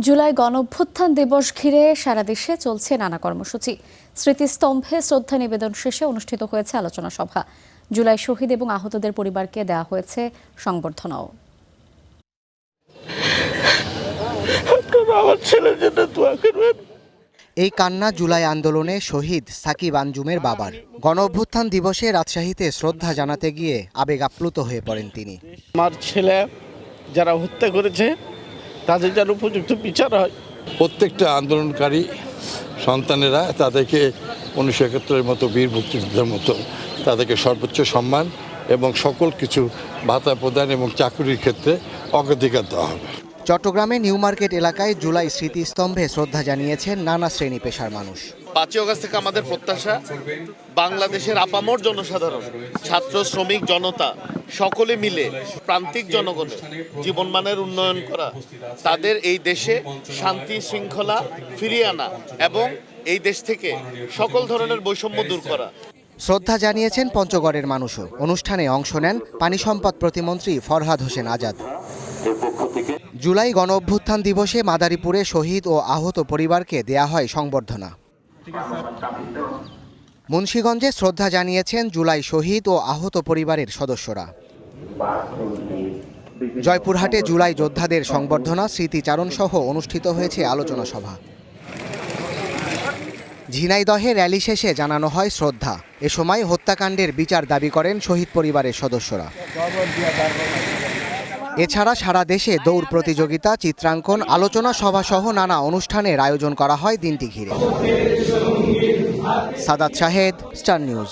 জুলাই গণঅভ্যুত্থান দিবস ঘিরে সারা দেশে চলছে নানা কর্মসূচি। স্মৃতিস্তম্ভে শ্রদ্ধা নিবেদন শেষে অনুষ্ঠিত হয়েছে আলোচনা সভা। জুলাই শহীদ এবং আহতদের পরিবারকে দেওয়া হয়েছে সংবর্ধনাও। এই কান্না জুলাই আন্দোলনে শহীদ সাকিব আঞ্জুমের বাবার। গণঅভ্যুত্থান দিবসে রাজশাহীতে শ্রদ্ধা জানাতে গিয়ে আবেগ আপ্লুত হয়ে পড়েন তিনি। আমার ছেলে যারা হত্যা করেছে তাদের যেন উপযুক্ত বিচার হয়। প্রত্যেকটা আন্দোলনকারী সন্তানেরা তাদেরকে 1971-এর মতো বীর মুক্তিযোদ্ধার মতো তাদেরকে সর্বোচ্চ সম্মান এবং সকল কিছু ভাতা প্রদান এবং চাকরির ক্ষেত্রে অগ্রাধিকার দেওয়া হবে। চট্টগ্রামে নিউ মার্কেট এলাকায় জুলাই স্মৃতিস্তম্ভে শ্রদ্ধা জানিয়েছেন নানা শ্রেণী পেশার মানুষ। 5ই আগস্ট থেকে আমাদের প্রত্যাশা বাংলাদেশের আপামর জনসাধারণ, ছাত্র, শ্রমিক, জনতা সকলে মিলে প্রান্তিক জনগণের জীবনমানের উন্নয়ন করা, তাদের এই দেশে শান্তি শৃঙ্খলা ফিরিয়ে আনা এবং এই দেশ থেকে সকল ধরনের বৈষম্য দূর করা। শ্রদ্ধা জানিয়েছেন পঞ্চগড়ের মানুষও। অনুষ্ঠানে অংশ নেন পানি সম্পদ প্রতিমন্ত্রী ফরহাদ হোসেন আজাদ। জুলাই গণঅভ্যুত্থান দিবসে মাদারীপুরে শহীদ ও আহত পরিবারকে দেয়া হয় সংবর্ধনা। মুন্সিগঞ্জে শ্রদ্ধা জানিয়েছেন জুলাই শহীদ ও আহত পরিবারের সদস্যরা। জয়পুরহাটে জুলাই যোদ্ধাদের সংবর্ধনা, স্মৃতিচারণ সহ অনুষ্ঠিত হয়েছে আলোচনা সভা। ঝিনাইদহে র্যালি শেষে জানানো হয় শ্রদ্ধা। এ সময় হত্যাকাণ্ডের বিচার দাবি করেন শহীদ পরিবারের সদস্যরা। এছাড়া সারা দেশে দৌড় প্রতিযোগিতা, চিত্রাঙ্কন, আলোচনা সভা সহ নানা অনুষ্ঠানের আয়োজন করা হয় দিনটি ঘিরে। Sadat Shahed, Star news.